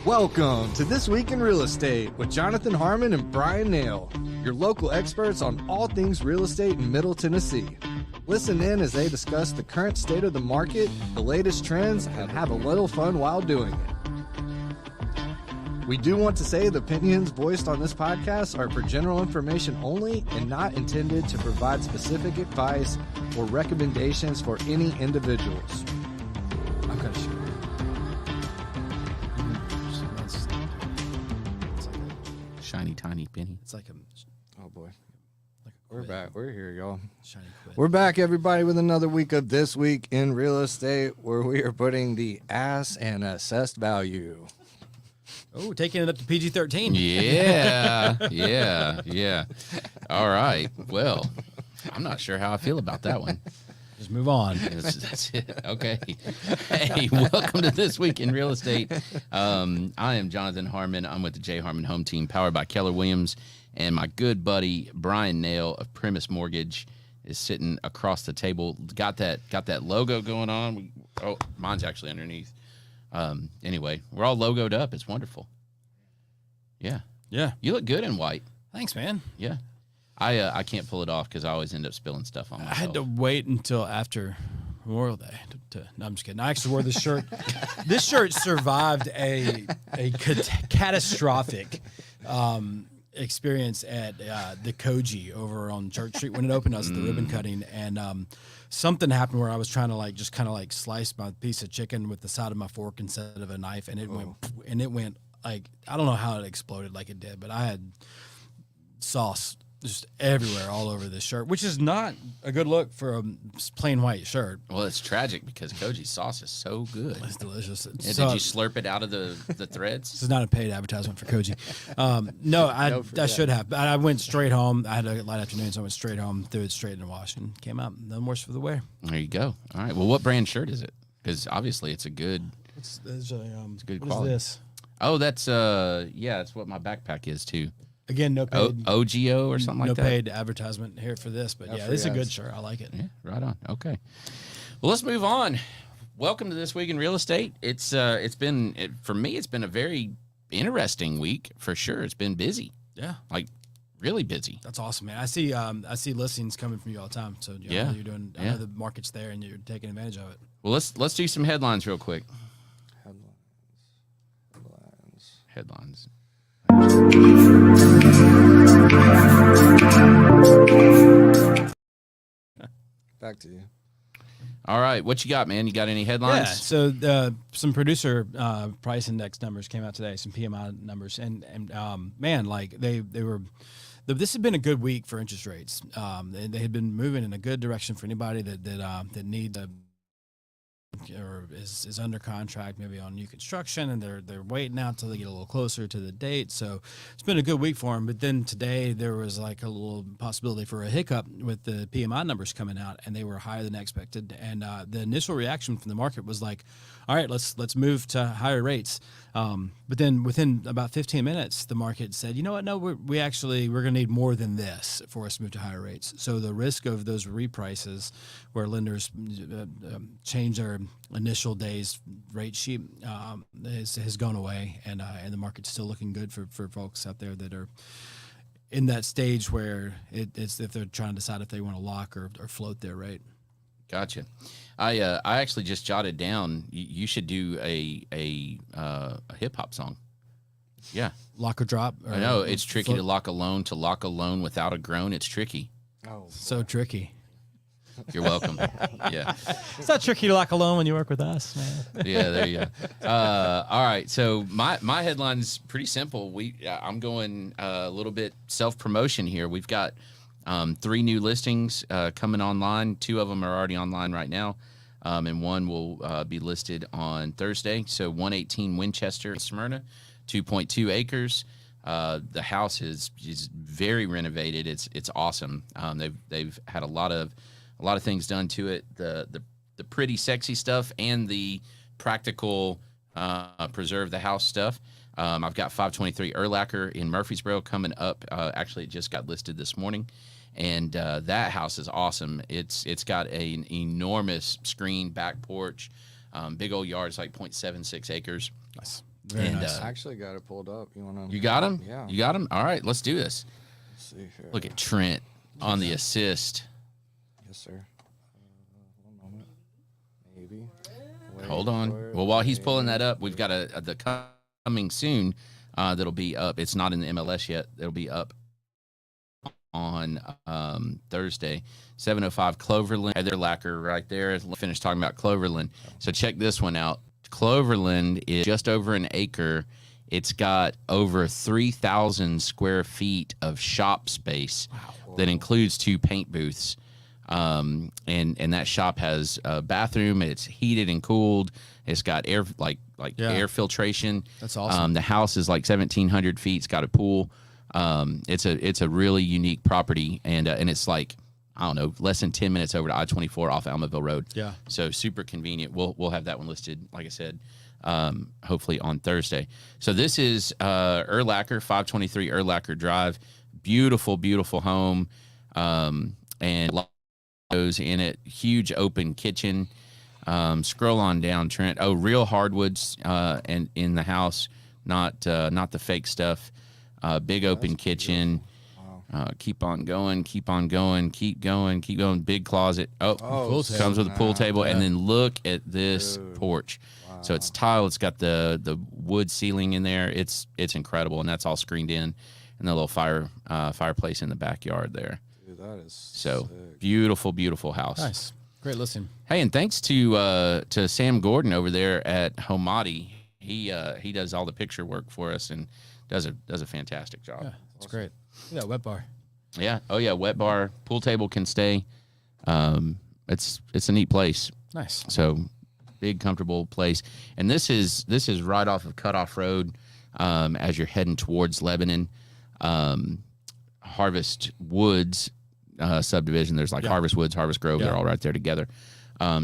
Welcome to This Week in Real Estate with Jonathan Harmon and Bryan Nale, your local experts on all things real estate in Middle Tennessee. Listen in as they discuss the current state of the market, the latest trends, and have a little fun while doing it. We do want to say the opinions voiced on this podcast are for general information only and not intended to provide specific advice or recommendations for any individuals. I've got a shirt. Shiny, tiny penny. It's like a... Oh, boy. Like a We're back. We're here, y'all. shiny quid. We're back, everybody, with another week of This Week in Real Estate, where we are putting the ass and assessed value. Oh, taking it up to PG-13. Yeah. All right. Well, I'm not sure how I feel about that one. Just move on. That's it. Okay. Hey, welcome to This Week in Real Estate. I am Jonathan Harmon. I'm with the J. Harmon Home Team, powered by Keller Williams. And my good buddy, Bryan Nale of Premise Mortgage, is sitting across the table. Got that logo going on. Oh, mine's actually underneath. Anyway, we're all logoed up. It's wonderful. Yeah. Yeah. You look good in white. Thanks, man. Yeah. I can't pull it off because I always end up spilling stuff on myself. I had to wait until after Memorial Day no, I'm just kidding. I actually wore this shirt. This shirt survived a catastrophic experience at the Koji over on Church Street when it opened. I was at the ribbon cutting, and something happened where I was trying to just slice my piece of chicken with the side of my fork instead of a knife, and it went like, I don't know how it exploded like it did, but I had sauce just everywhere all over this shirt, which is not a good look for a plain white shirt. Well, it's tragic because Koji's sauce is so good. It's delicious. Did you slurp it out of the threads? This is not a paid advertisement for Koji. No, I should have. But I went straight home. I had a light afternoon, so I went straight home, threw it straight in the wash, and came out. Nothing worse for the wear. There you go. All right. Well, what brand shirt is it? Because obviously it's a good. It's good what quality. Is this? Oh, that's that's what my backpack is too. Again, no paid. OGO or something like that. No paid advertisement here for this, but yeah, this is a good shirt. I like it. Yeah, right on. Okay. Well, let's move on. Welcome to This Week in Real Estate. For me, it's been a very interesting week for sure. It's been busy. Yeah. Like really busy. That's awesome, man. I see listings coming from you all the time. So I know you're doing. I know the market's there and you're taking advantage of it. Well, let's do some headlines real quick. Headlines. Back to you. All right, what you got, man? You got any headlines? Yeah, so some producer price index numbers came out today, some PMI numbers, and man, like they were. This has been a good week for interest rates. They had been moving in a good direction for anybody that need the or is under contract maybe on new construction, and they're waiting out till they get a little closer to the date. So it's been a good week for them. But then today there was like a little possibility for a hiccup with the PMI numbers coming out, and they were higher than expected. And the initial reaction from the market was like, all right, let's move to higher rates. But then within about 15 minutes, the market said, you know what? No, we're going to need more than this for us to move to higher rates. So the risk of those reprices where lenders change their initial day's rate sheet has gone away, and the market's still looking good for folks out there that are in that stage where it's if they're trying to decide if they want to lock or float their rate. Gotcha. I actually just jotted down. You should do a hip hop song. Yeah. Lock or drop. I know it's tricky to lock a loan without a groan. It's tricky. Oh, so tricky. You're welcome. Yeah. It's not tricky to lock a loan when you work with us, man. Yeah, there you go. All right. So my headline's pretty simple. I'm going a little bit self-promotion here. We've got 3 new listings coming online. 2 of them are already online right now, and 1 will be listed on Thursday. So 118 Winchester, Smyrna, 2.2 acres. The house is very renovated. It's awesome. They've had a lot of things done to it. The pretty sexy stuff and the practical preserve the house stuff. I've got 523 Erlacher in Murfreesboro coming up. Actually, it just got listed this morning. And that house is awesome. It's got an enormous screen back porch, big old yard. It's like 0.76 acres. Nice. Very And, nice. I actually got it pulled up. You want to? You got him? Yeah. You got him? All right, let's do this. Let's see here. Look at Trent on the assist. Yes, sir. One moment. Maybe. Wait Hold on. for it. Well, while he's pulling that up, we've got the coming soon that'll be up. It's not in the MLS yet. It'll be up on Thursday, 7:05 Cloverland. Their lacquer right there. Finished talking about Cloverland. So check this one out. Cloverland is just over an acre. It's got over 3,000 square feet of shop space that includes 2 paint booths. And that shop has a bathroom. It's heated and cooled. It's got air air filtration. That's awesome. The house is like 1,700 feet. It's got a pool. It's a really unique property, and it's like, I don't know, less than 10 minutes over to I-24 off Almaville Road. Yeah. So super convenient. We'll have that one listed, like I said, hopefully on Thursday. So this is Erlacher, 523 Erlacher Drive. Beautiful, beautiful home, and those in it. Huge open kitchen. Scroll on down, Trent. Oh, real hardwoods and in the house, not the fake stuff. Big open kitchen. Keep on going, keep on going, keep going, keep going. Big closet. Oh, comes with a pool table, and then look at this porch. Wow. So it's tile. It's got the wood ceiling in there. It's incredible, and that's all screened in, and the little fireplace in the backyard there. Dude, that is so sick. Beautiful, beautiful house. Nice, great listing. Hey, and thanks to Sam Gordon over there at Homadi. He does all the picture work for us and does a fantastic job. Yeah, that's great. Yeah, wet bar. Yeah. Oh yeah, wet bar, pool table can stay. It's a neat place. Nice. So big, comfortable place. And this is right off of Cutoff Road, as you're heading towards Lebanon. Harvest Woods subdivision. There's like Harvest Woods, Harvest Grove. They're all right there together.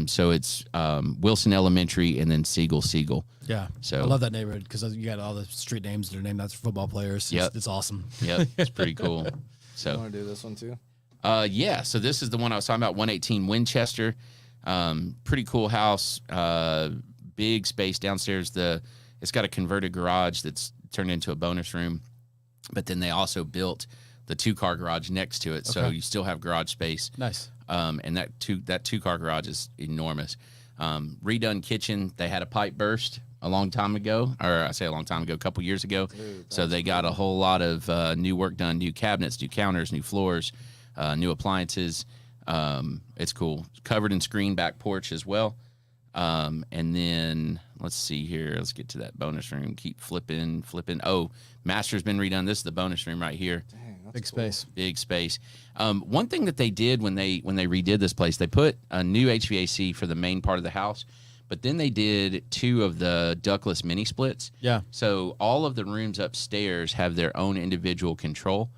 So it's Wilson Elementary and then Siegel. Yeah. So I love that neighborhood because you got all the street names that are named after football players. It's awesome. Yep. It's pretty cool. So You want to do this one too? yeah. So this is the one I was talking about, 118 Winchester. Pretty cool house. Big space downstairs. It's got a converted garage that's turned into a bonus room, but then they also built the 2-car garage next to it, so you still have garage space. Nice. And that 2-car garage is enormous. Redone kitchen. They had a pipe burst a long time ago, or I say a long time ago, a couple years ago. Dude, so they got a whole lot of new work done, new cabinets, new counters, new floors, new appliances. It's cool. Covered and screened back porch as well. And then let's see here. Let's get to that bonus room. Keep flipping. Oh, master's been redone. This is the bonus room right here. Dang, that's Big cool. space. Big space. One thing that they did when they redid this place, they put a new HVAC for the main part of the house, but then they did 2 of the ductless mini splits. Yeah. So all of the rooms upstairs have their own individual control,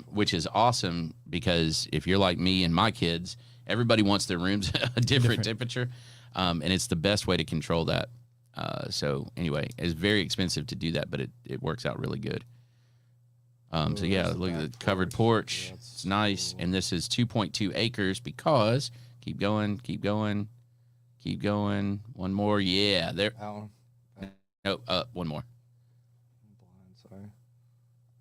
which is awesome because if you're like me and my kids, everybody wants their rooms a different temperature, and it's the best way to control that. So anyway, it's very expensive to do that, but it works out really good. So yeah, look at the covered porch. Yeah, it's nice. Cool. And this is 2.2 acres because keep going. One more. Yeah, there. That one. No, one more. Blind, sorry.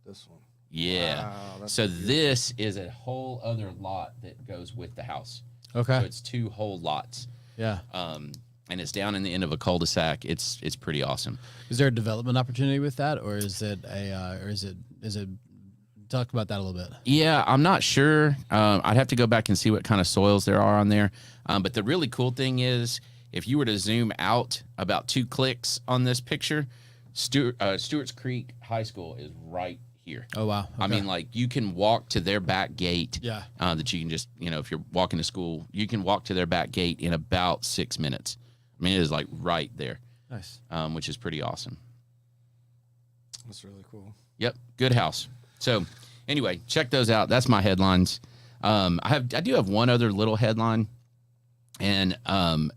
This one. Yeah. Wow, so this is a whole other lot that goes with the house. Okay. So it's 2 whole lots. Yeah. And it's down in the end of a cul-de-sac. It's pretty awesome. Is there a development opportunity with that, or is it talk about that a little bit? Yeah, I'm not sure. I'd have to go back and see what kind of soils there are on there. But the really cool thing is, if you were to zoom out about 2 clicks on this picture, Stewart's Creek High School is right here. Oh, wow. Okay. I mean, like, you can walk to their back gate. Yeah. That you can just, if you're walking to school, you can walk to their back gate in about 6 minutes. I mean, it is like right there. Nice. Which is pretty awesome. That's really cool. Yep, good house. So, anyway, check those out. That's my headlines. I do have one other little headline, and I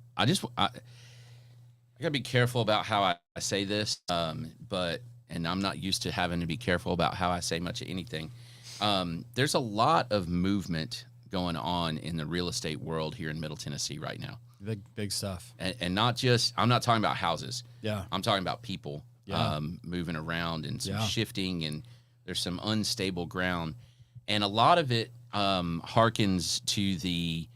gotta be careful about how I say this. And I'm not used to having to be careful about how I say much of anything. There's a lot of movement going on in the real estate world here in Middle Tennessee right now. Big stuff. And not just, I'm not talking about houses. Yeah. I'm talking about people. moving around and some Yeah. shifting, and there's some unstable ground, and a lot of it harkens to the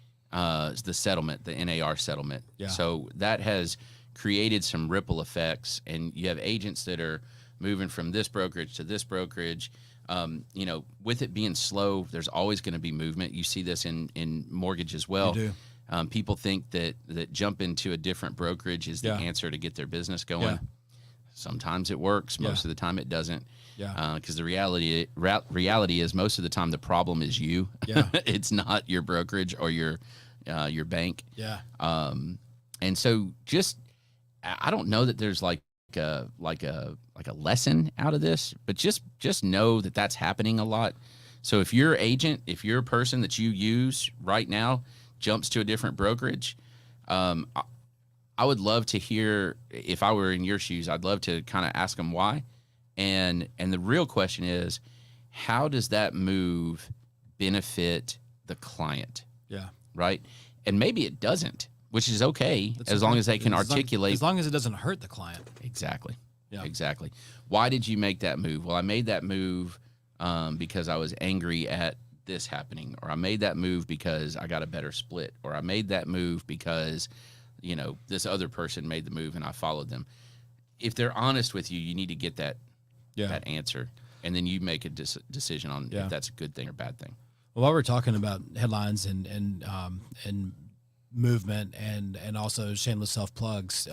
settlement, the NAR settlement. Yeah. So that has created some ripple effects, and you have agents that are moving from this brokerage to this brokerage. With it being slow, there's always going to be movement. You see this in mortgage as well. You do. People think that jump into a different brokerage is the Yeah. answer to get their business going. Yeah. Sometimes it works. Most Yeah. of the time it doesn't. Yeah. Because the reality is most of the time the problem is you. Yeah. It's not your brokerage or your bank. Yeah. And so I don't know that there's like a lesson out of this, but just know that that's happening a lot. So if your agent, if your person that you use right now jumps to a different brokerage, I would love to hear, if I were in your shoes, I'd love to kind of ask them why. And the real question is, how does that move benefit the client? Yeah. Right? And maybe it doesn't, which is okay, as long as they can articulate. As long as it doesn't hurt the client. Exactly. Yeah. Exactly. Why did you make that move? Well, I made that move because I was angry at this happening, or I made that move because I got a better split, or I made that move because, this other person made the move and I followed them. If they're honest with you, you need to get that answer, and then you make a decision on if that's a good thing or bad thing. Well, while we're talking about headlines and movement and also shameless self plugs,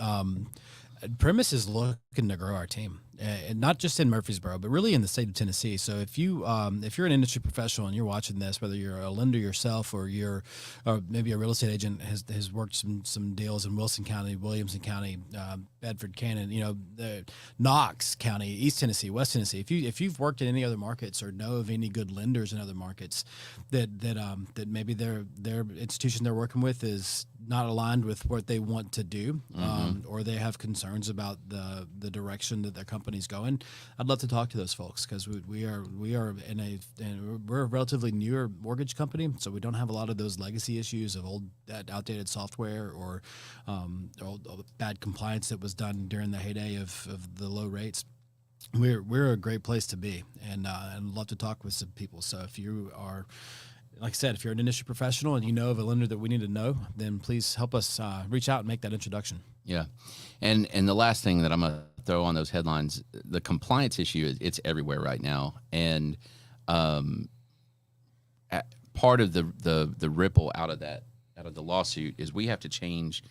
Premise is looking to grow our team, and not just in Murfreesboro, but really in the state of Tennessee. So if you're an industry professional and you're watching this, whether you're a lender yourself or maybe a real estate agent has worked some deals in Wilson County, Williamson County, Bedford, Cannon, Knox County, East Tennessee, West Tennessee. If you've worked in any other markets or know of any good lenders in other markets that maybe their institution they're working with is not aligned with what they want to do, or they have concerns about the direction that their company's going, I'd love to talk to those folks, because we're a relatively newer mortgage company, so we don't have a lot of those legacy issues of outdated software or bad compliance that was done during the heyday of the low rates. We're a great place to be, and love to talk with some people. So if you are, like I said, if you're an industry professional and you know of a lender that we need to know, then please help us reach out and make that introduction. Yeah. And the last thing that I'm going to throw on those headlines, the compliance issue, it's everywhere right now. And part of the ripple out of the lawsuit is we have to change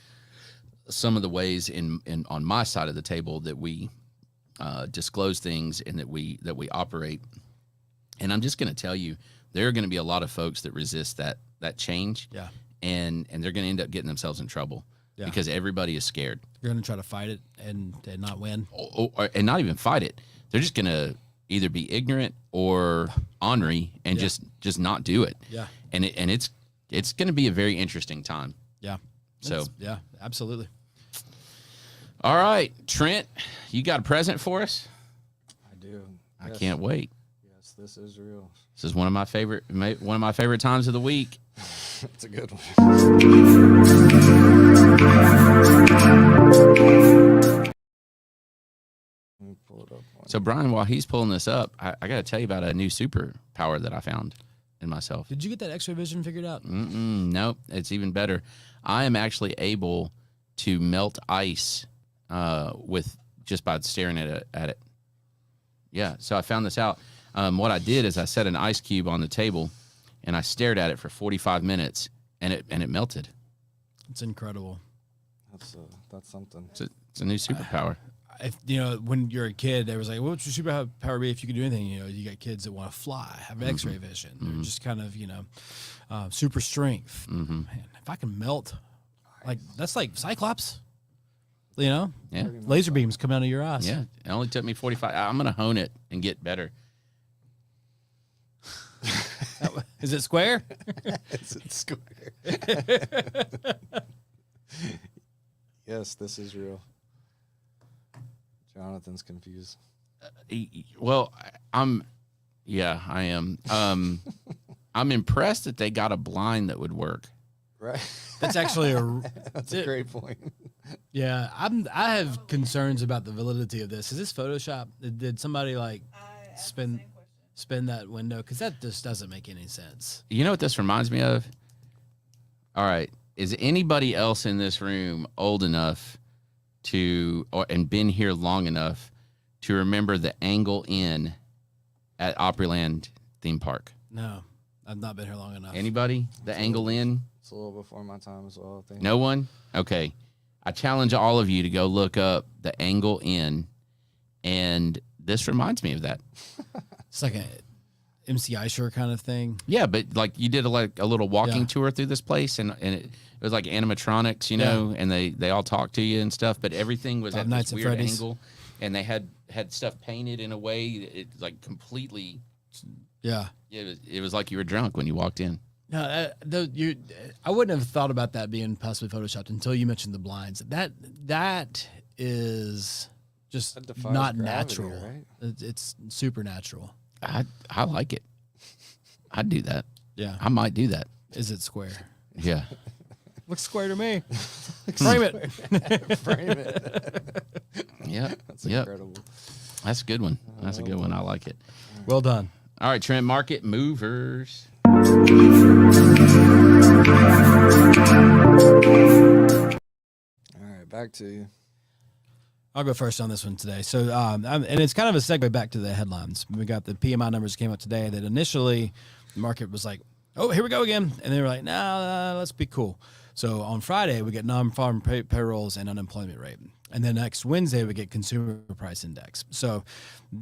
some of the ways on my side of the table that we disclose things and that we operate. And I'm just going to tell you, there are going to be a lot of folks that resist that change. Yeah. And they're going to end up getting themselves in trouble. Yeah. Because everybody is scared. You're going to try to fight it and not win. And not even fight it. They're just going to either be ignorant or ornery and just not do it. Yeah. And it's going to be a very interesting time. Yeah. So yeah, absolutely. All right, Trent, you got a present for us? I do. I can't wait. Yes, this is real. This is one of my favorite times of the week. It's a good one. Let me pull it up. So, Bryan, while he's pulling this up, I got to tell you about a new superpower that I found in myself. Did you get that X-ray vision figured out? Nope, it's even better. I am actually able to melt ice with just by staring at it. Yeah, so I found this out. What I did is I set an ice cube on the table, and I stared at it for 45 minutes, and it melted. It's incredible. That's something. It's a new superpower. When you're a kid, they was like, what would your superpower be if you could do anything? You got kids that want to fly, have X-ray vision. They're just kind of, super strength. Man, if I can melt, that's like Cyclops. Yeah. Laser beams come out of your eyes. Yeah. It only took me 45. I'm going to hone it and get better. Is it square? Is it square? Yes, this is real. Jonathan's confused. Well, I am. I'm impressed that they got a blind that would work. Right. That's actually That's a great point. Yeah, I have concerns about the validity of this. Is this Photoshop? Did somebody like spin that window? Because that just doesn't make any sense. You know what this reminds me of? All right. Is anybody else in this room old enough and been here long enough to remember the Angle Inn at Opryland theme park? No, I've not been here long enough. Anybody? The Angle Inn? It's a little before my time as well, I think. No one? Okay. I challenge all of you to go look up the Angle Inn, and this reminds me of that. It's like a MC Eicher kind of thing. Yeah, but like you did a little walking tour through this place, and it was like animatronics, you know, and they all talked to you and stuff, but everything was at this weird angle, and they had stuff painted in a way it like completely. Yeah. It was like you were drunk when you walked in. No, I wouldn't have thought about that being possibly photoshopped until you mentioned the blinds. That is just not natural. Right? It's supernatural. I like it. I'd do that. Yeah. I might do that. Is it square? Yeah. Looks square to me. Frame it. Frame it. Yeah. That's incredible. That's a good one. That's a good one. I like it. Well done. All right, Trent, market movers. All right, back to you. I'll go first on this one today. So, and it's kind of a segue back to the headlines. We got the PMI numbers came out today that initially the market was like, oh, here we go again. And they were like, nah, let's be cool. So on Friday, we get non-farm payrolls and unemployment rate. And then next Wednesday, we get consumer price index. So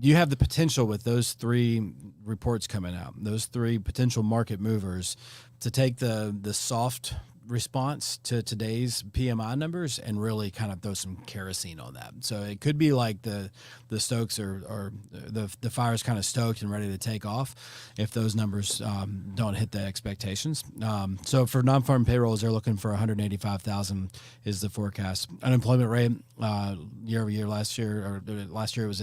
you have the potential with those three reports coming out, those three potential market movers, to take the soft response to today's PMI numbers and really kind of throw some kerosene on that. So it could be like the stokes or the fire's kind of stoked and ready to take off if those numbers don't hit the expectations. So for non-farm payrolls, they're looking for 185,000 is the forecast. Unemployment rate year over year last year was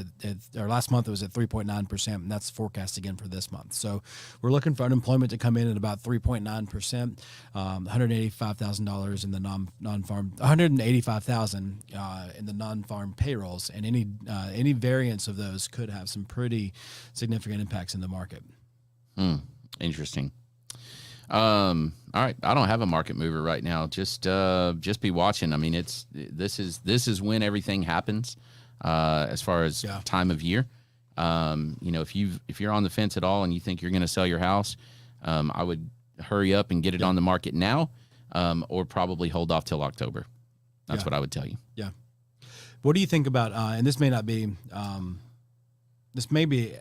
last month it was at 3.9%, and that's forecast again for this month. So we're looking for unemployment to come in at about 3.9%, $185,000 in the non-farm, 185,000 in the non-farm payrolls, and any variance of those could have some pretty significant impacts in the market. Interesting. All right, I don't have a market mover right now. Just be watching. I mean, this is when everything happens, as far as time of year. If you're on the fence at all and you think you're going to sell your house, I would hurry up and get it on the market now, or probably hold off till October. That's what I would tell you. Yeah. What do you think about, and this may not be, this may be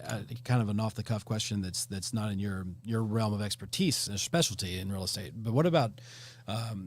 kind of an off-the-cuff question that's not in your realm of expertise or specialty in real estate, but what about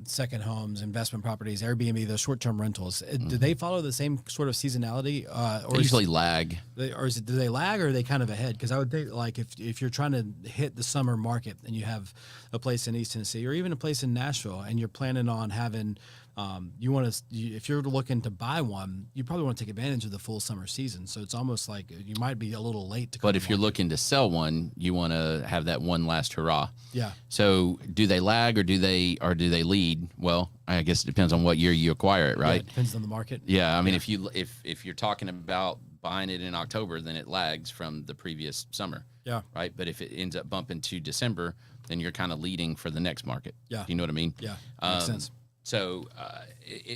second homes, investment properties, Airbnb, those short-term rentals? Do they follow the same sort of seasonality? Or They usually lag. do they lag, or are they kind of ahead? Because I would think, like, if you're trying to hit the summer market and you have a place in East Tennessee or even a place in Nashville, and you're planning on having if you're looking to buy one, you probably want to take advantage of the full summer season. So it's almost like you might be a little late to come. But if you're looking to sell one, you want to have that one last hurrah. Yeah. So do they lag or do they lead? Well, I guess it depends on what year you acquire it, right? Yeah, it depends on the market. Yeah, I mean, if you're talking about buying it in October, then it lags from the previous summer. Yeah. Right. But if it ends up bumping to December, then you're kind of leading for the next market. Yeah. Do you know what I mean? Yeah. Makes sense. So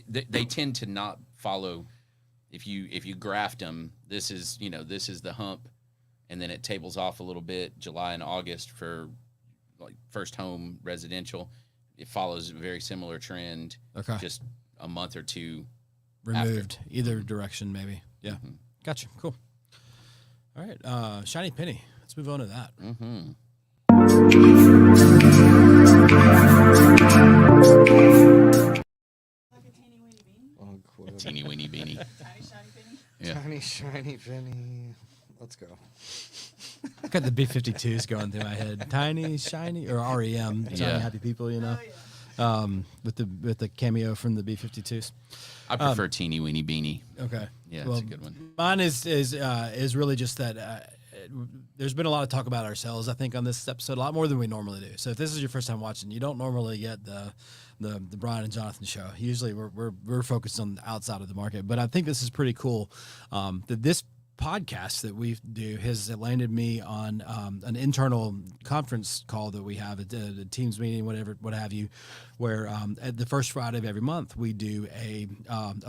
they tend to not follow. If you graft them, this is the hump, and then it tables off a little bit. July and August for like first home residential, it follows a very similar trend. Okay. Just a month or two Removed after. either direction, maybe. Yeah. Gotcha. Cool. All right. Shiny penny. Let's move on to that. Teeny weeny beanie. Tiny shiny penny. Yeah. Tiny shiny penny. Let's go. I got the B-52s going through my head. Tiny, shiny, or REM, Tiny Yeah. Happy People, you know, Oh, yeah. with the cameo from the B-52s. I prefer teeny weeny beanie. Okay. Yeah, Well, that's a good one. Mine is really just that there's been a lot of talk about ourselves, I think, on this episode, a lot more than we normally do. So if this is your first time watching, you don't normally get the Bryan and Jonathan show. Usually we're focused on the outside of the market, but I think this is pretty cool that this podcast that we do has landed me on an internal conference call that we have at the Teams meeting, what have you, where at the first Friday of every month we do a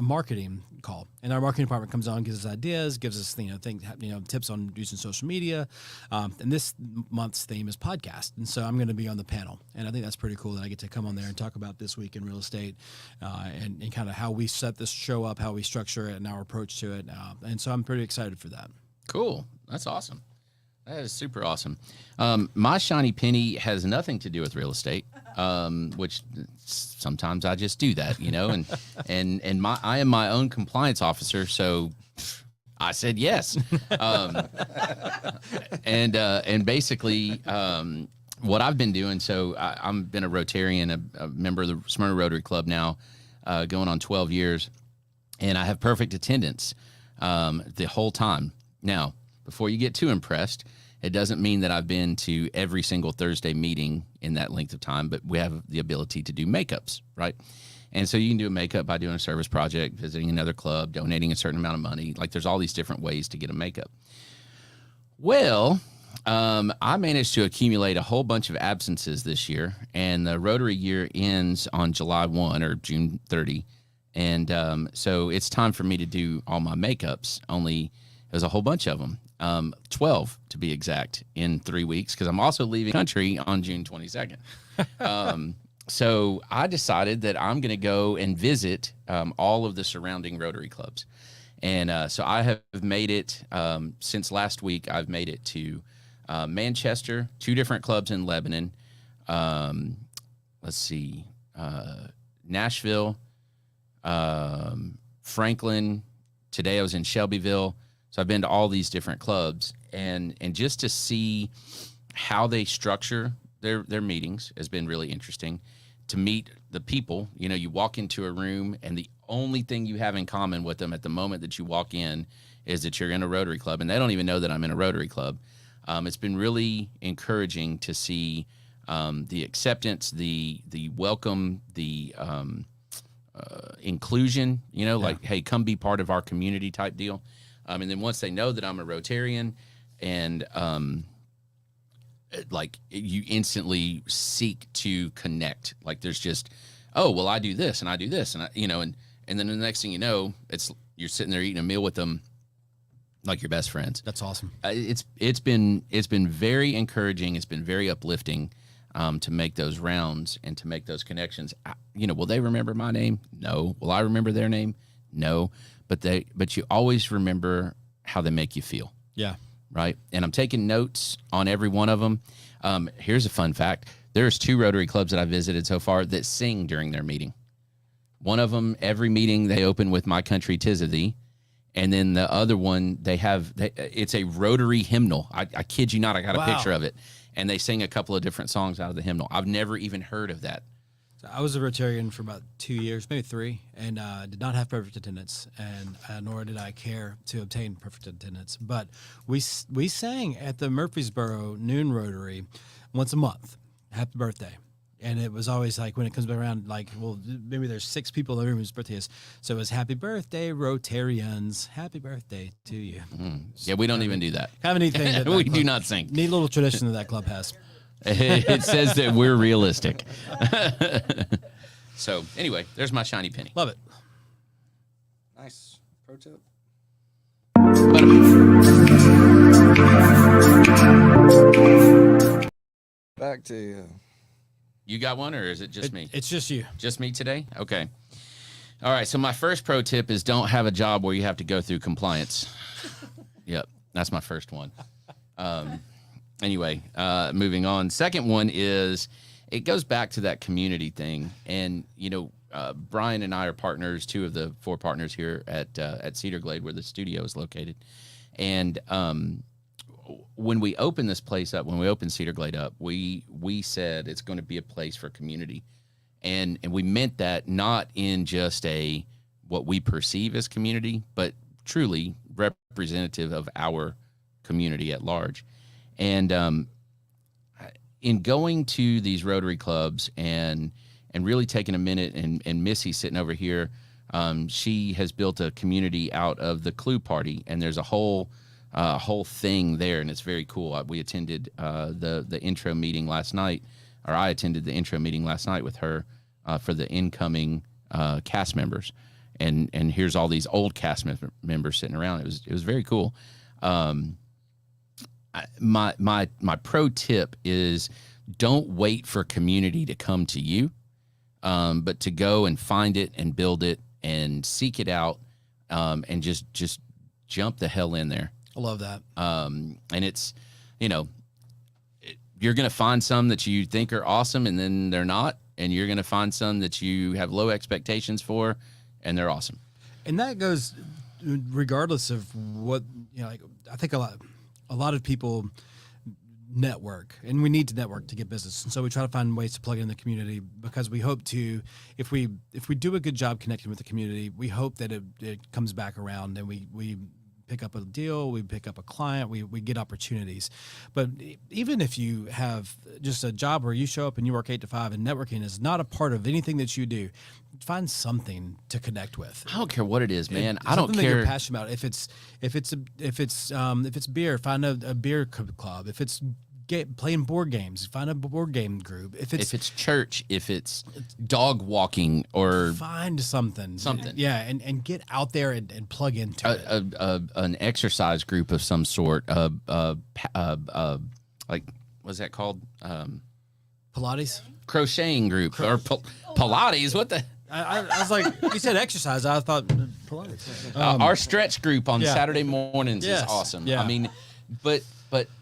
marketing call, and our marketing department comes on, gives us ideas, gives us tips on using social media, and this month's theme is podcast, and so I'm going to be on the panel, and I think that's pretty cool that I get to come on there and talk about this week in real estate, and kind of how we set this show up, how we structure it, and our approach to it, and so I'm pretty excited for that. Cool. That's awesome. That is super awesome. My shiny penny has nothing to do with real estate, which sometimes I just do that, and I am my own compliance officer. So I said yes. And basically, what I've been doing, so I've been a Rotarian, a member of the Smyrna Rotary Club now, going on 12 years, and I have perfect attendance the whole time. Now, before you get too impressed, it doesn't mean that I've been to every single Thursday meeting in that length of time, but we have the ability to do makeups, right? And so you can do a makeup by doing a service project, visiting another club, donating a certain amount of money. Like, there's all these different ways to get a makeup. Well, I managed to accumulate a whole bunch of absences this year, and the Rotary year ends on July 1 or June 30. And so it's time for me to do all my makeups, only there's a whole bunch of them, 12 to be exact, in 3 weeks, because I'm also leaving the country on June 22nd. So I decided that I'm going to go and visit all of the surrounding Rotary clubs. And so I have made it, since last week, I've made it to Manchester, 2 different clubs in Lebanon, Nashville, Franklin. Today I was in Shelbyville. So I've been to all these different clubs, and just to see how they structure their meetings has been really interesting. To meet the people, you walk into a room, and the only thing you have in common with them at the moment that you walk in is that you're in a Rotary Club, and they don't even know that I'm in a Rotary Club. It's been really encouraging to see the acceptance, the welcome, the inclusion, like, hey, come be part of our community type deal. And then once they know that I'm a Rotarian, and you instantly seek to connect. Like, there's just, oh, well, I do this and I do this, and and then the next thing you know, you're sitting there eating a meal with them like your best friends. That's awesome. It's been very encouraging. It's been very uplifting to make those rounds and to make those connections. Will they remember my name? No. Will I remember their name? No. But you always remember how they make you feel. Yeah. Right. And I'm taking notes on every one of them. Here's a fun fact. There's 2 Rotary clubs that I visited so far that sing during their meeting. One of them, every meeting they open with My Country 'Tis of Thee. And then the other one, it's a Rotary hymnal. I kid you not. I got a picture of it. And they sing a couple of different songs out of the hymnal. I've never even heard of that. So I was a Rotarian for about 2 years, maybe 3, and did not have perfect attendance, and nor did I care to obtain perfect attendance. But we sang at the Murfreesboro Noon Rotary once a month, Happy Birthday. And it was always like, when it comes around, like, well, maybe there's 6 people in the room whose birthday is. So it was Happy Birthday, Rotarians. Happy birthday to you. Mm. Yeah, we don't even do that. Kind of a neat thing. That We do not sing. Neat little tradition that club has. It says that we're realistic. So anyway, there's my shiny penny. Love it. Nice. Pro tip. Back to you. You got one, or is it just me? It's just you. Just me today? Okay. All right. So my first pro tip is don't have a job where you have to go through compliance. Yep. That's my first one. Anyway, moving on. Second one is, it goes back to that community thing. And, Bryan and I are partners, 2 of the 4 partners here at Cedar Glade, where the studio is located. And when we opened this place up, when we opened Cedar Glade up, we said it's going to be a place for community. And we meant that not in just what we perceive as community, but truly representative of our community at large. And in going to these Rotary clubs and really taking a minute, and Missy sitting over here, she has built a community out of the Clue Party, and there's a whole thing there, and it's very cool. We attended the intro meeting last night, or I attended the intro meeting last night with her for the incoming cast members, and here's all these old cast members sitting around. It was very cool. My pro tip is don't wait for community to come to you, but to go and find it and build it and seek it out, and just jump the hell in there. I love that. And it's, you're going to find some that you think are awesome and then they're not. And you're going to find some that you have low expectations for and they're awesome. And that goes regardless of what, like, I think a lot of people network, and we need to network to get business. And so we try to find ways to plug in the community, because we hope to, if we do a good job connecting with the community, we hope that it comes back around and we pick up a deal, we pick up a client, we get opportunities. But even if you have just a job where you show up and you work 8 to 5 and networking is not a part of anything that you do, find something to connect with. I don't care what it is, man. I don't Something that care. you're passionate about. If it's beer, find a beer club. If it's playing board games, find a board game group. If it's church, if it's dog walking, or find something. Yeah, and get out there and plug into it. An exercise group of some sort. Like, what's that called? Pilates? Crocheting group or Pilates. What the? I was like, you said exercise. I thought Pilates. Our stretch group on yeah. Saturday mornings is awesome. Yeah. I mean, but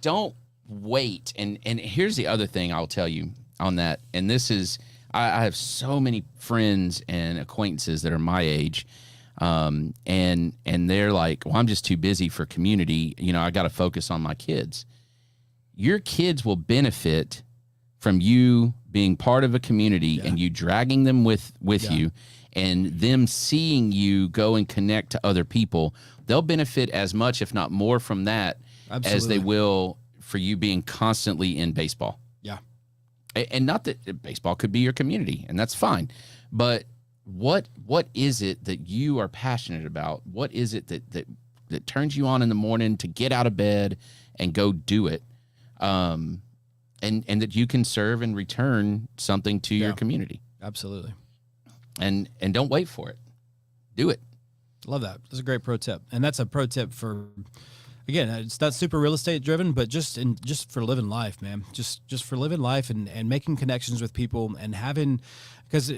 don't wait. And here's the other thing I'll tell you on that. And this is, I have so many friends and acquaintances that are my age. And they're like, well, I'm just too busy for community. I got to focus on my kids. Your kids will benefit from you being part of a community and you dragging them with you, and them seeing you go and connect to other people. They'll benefit as much, if not more, from that as they will for you being constantly in baseball. Yeah. And not that baseball could be your community, and that's fine. But what is it that you are passionate about? What is it that turns you on in the morning to get out of bed and go do it? And that you can serve and return something to your community. Absolutely. And don't wait for it. Do it. Love that. That's a great pro tip. And that's a pro tip for, again, it's not super real estate driven, but just for living life, man. Just for living life and making connections with people and having, because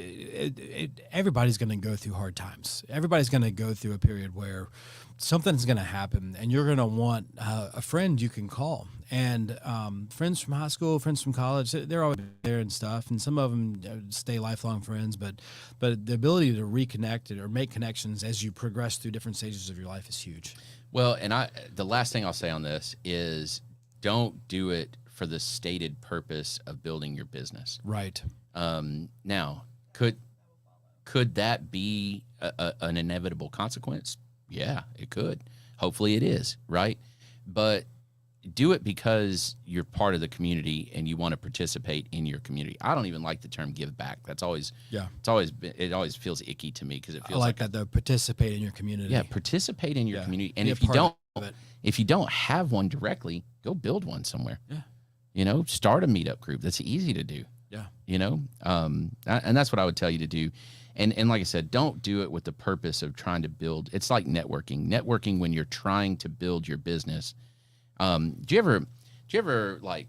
everybody's going to go through hard times. Everybody's going to go through a period where something's going to happen, and you're going to want a friend you can call. And friends from high school, friends from college, they're always there and stuff. And some of them stay lifelong friends. But the ability to reconnect or make connections as you progress through different stages of your life is huge. Well, and the last thing I'll say on this is don't do it for the stated purpose of building your business. Right. Now, could that be an inevitable consequence? Yeah, it could. Hopefully it is, right? But do it because you're part of the community and you want to participate in your community. I don't even like the term give back. That's always, it always feels icky to me, because it feels I like that though. Participate in your community. Yeah, participate in your community. And Be if a part of it. if you don't have one directly, go build one somewhere. Yeah. Start a meetup group. That's easy to do. Yeah. And that's what I would tell you to do. And like I said, don't do it with the purpose of trying to build. It's like networking. Networking when you're trying to build your business. Do you ever like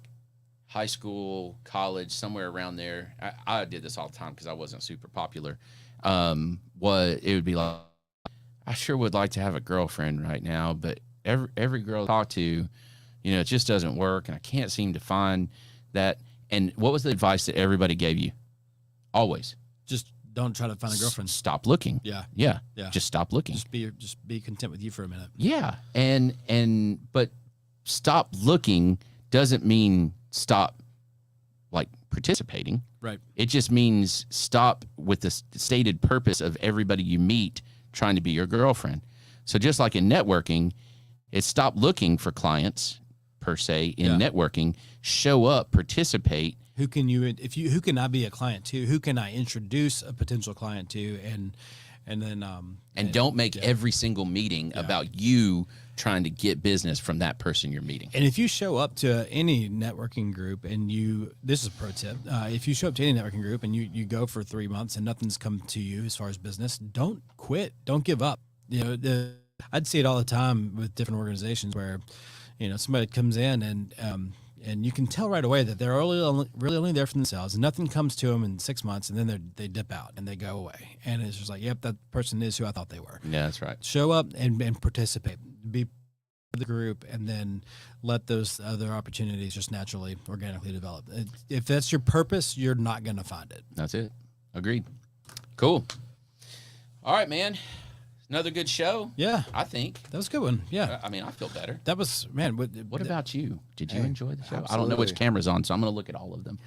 high school, college, somewhere around there? I did this all the time because I wasn't super popular. It would be like, I sure would like to have a girlfriend right now, but every girl I talk to, it just doesn't work, and I can't seem to find that. And what was the advice that everybody gave you? Always. Just don't try to find a girlfriend. Stop looking. Yeah. Just stop looking. Just be content with you for a minute. Yeah. But stop looking doesn't mean stop like participating. Right. It just means stop with the stated purpose of everybody you meet trying to be your girlfriend. So just like in networking, It's stop looking for clients per se in networking. Show up, participate. Who can I be a client to? Who can I introduce a potential client to? And then Don't make every single meeting about you trying to get business from that person you're meeting. And if you show up to any networking group and this is a pro tip, if you show up to any networking group and you go for 3 months and nothing's come to you as far as business, don't quit. Don't give up. I'd see it all the time with different organizations where, somebody comes in and you can tell right away that they're really only there for themselves, and nothing comes to them in 6 months, and then they dip out and they go away, and it's just like, yep, that person is who I thought they were. Yeah, that's right. Show up and participate, be part of the group, and then let those other opportunities just naturally, organically develop. If that's your purpose, you're not going to find it. That's it. Agreed. Cool. All right, man. Another good show. Yeah, I think. that was a good one. Yeah, I mean, I feel better. that was, man. What about you? Did you enjoy the show? I don't know absolutely. which camera's on, so I'm going to look at all of them.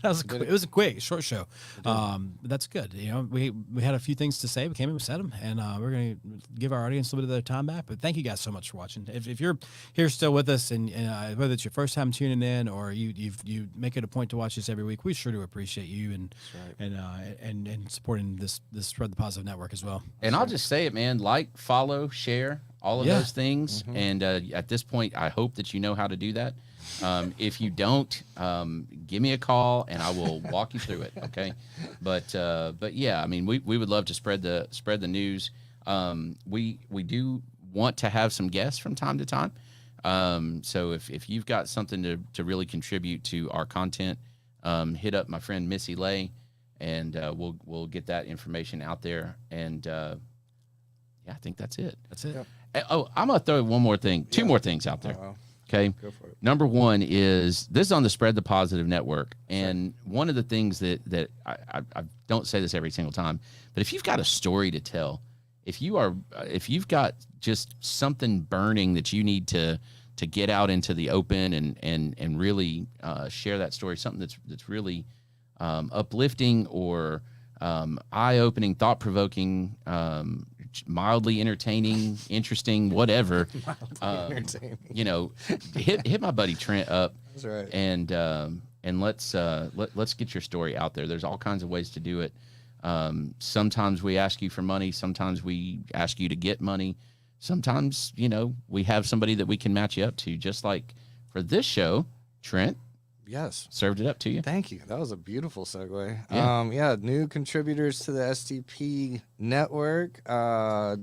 It was a quick, short show. But that's good. We had a few things to say. We came in, we said them, and we're going to give our audience a little bit of their time back. But thank you guys so much for watching. If you're here still with us, and whether it's your first time tuning in or you make it a point to watch this every week, we sure do appreciate you and supporting this Spread the Positive Network as well. And I'll just say it, man. Like, follow, share, all of those things. Mm-hmm. And at this point, I hope that you know how to do that. If you don't, give me a call and I will walk you through it. Okay. But yeah, I mean, we would love to spread the news. We do want to have some guests from time to time. So if you've got something to really contribute to our content, hit up my friend Missy Lay, and we'll get that information out there. And yeah, I think that's it. That's it. Oh, I'm gonna throw one more thing, two more things out there. Okay. Go for it. Number one is this is on the Spread the Positive Network. And one of the things that I don't say this every single time, but if you've got a story to tell, if you've got just something burning that you need to get out into the open and really share that story, something that's really uplifting or eye-opening, thought-provoking, mildly entertaining, interesting, whatever. Entertaining. Hit my buddy Trent up. That's right. And let's get your story out there. There's all kinds of ways to do it. Sometimes we ask you for money. Sometimes we ask you to get money. Sometimes, we have somebody that we can match you up to. Just like for this show, Trent Yes. served it up to you. Thank you. That was a beautiful segue. Yeah. New contributors to the STP network. I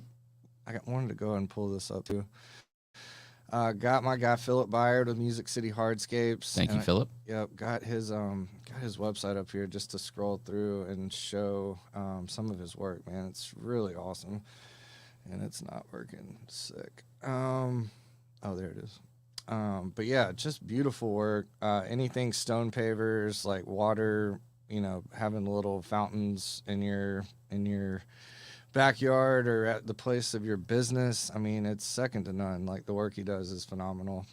wanted to go ahead and pull this up too. Got my guy Phillip Byard with Music City Hardscapes. Thank you, Phillip. Yep, got his website up here just to scroll through and show some of his work. Man, it's really awesome, and it's not working. Sick. Oh, there it is. But yeah, just beautiful work. Anything stone pavers, like water, having little fountains in your backyard or at the place of your business. I mean, it's second to none. Like, the work he does is phenomenal.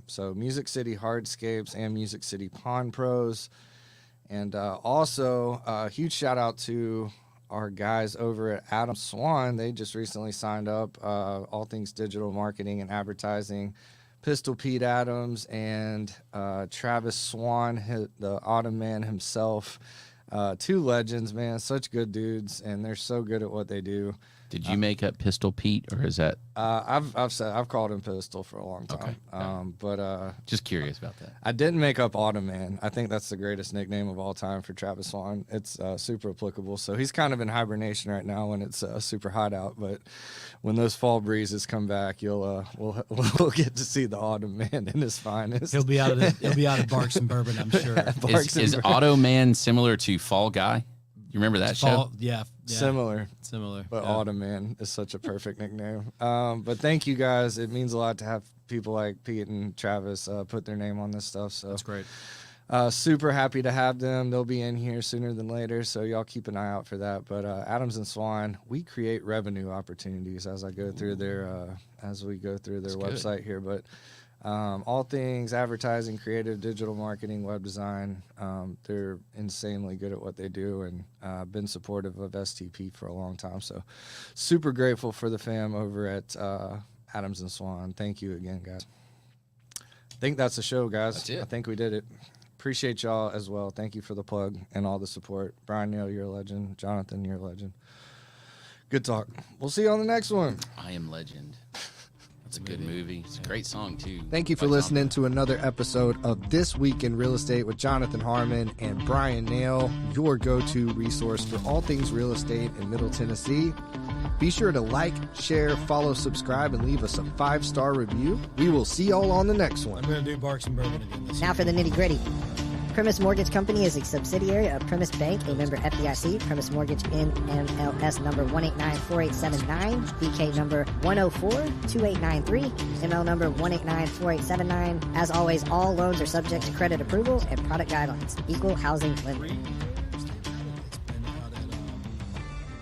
So Music City Hardscapes and Music City Pond Pros. And also a huge shout out to our guys over at Swann. They just recently signed up, all things digital marketing and advertising. Pistol Pete Adams and Travis Swann, the Autumn Man himself. Two legends, man. Such good dudes, and they're so good at what they do. Did you make up Pistol Pete, or is that? I've called him Pistol for a long time. Okay. But Just curious about that. I didn't make up Autumn Man. I think that's the greatest nickname of all time for Travis Swann. It's super applicable. So he's kind of in hibernation right now when it's super hot out. But when those fall breezes come back, we'll get to see the Autumn Man in his finest. He'll be out of Barks and Bourbon, I'm sure. Is Auto Man similar to Fall Guy? You remember that show? Yeah. Similar. yeah. But Autumn Man is such a perfect nickname. But thank you guys. It means a lot to have people like Pete and Travis put their name on this stuff. So That's great. Super happy to have them. They'll be in here sooner than later, so y'all keep an eye out for that. But Adams and Swann, we create revenue opportunities as we go through their website here. But all things advertising, creative, digital marketing, web design, they're insanely good at what they do, and been supportive of STP for a long time. So super grateful for the fam over at Adams and Swann. Thank you again, guys. I think that's the show, guys. That's it. I think we did it. Appreciate y'all as well. Thank you for the plug and all the support. Bryan, Nale, you're a legend. Jonathan, you're a legend. Good talk. We'll see you on the next one. I Am Legend. That's a good movie. It's a great song, too. Thank you for By Tom listening to another episode of This Week in Real Estate with Jonathan Harmon and Bryan Nale, your go-to resource for all things real estate in Middle Tennessee. Be sure to like, share, follow, subscribe, and leave us a 5-star review. We will see y'all on the next one. I'm going to do Barks and Bourbon again this Now for the nitty gritty. Premise Mortgage Company is a subsidiary of Premise Bank, a member FDIC. Premise Mortgage NMLS number 1894879, BK number 1042893, ML number 1894879. As always, all loans are subject to credit approval and product guidelines. Equal housing lender.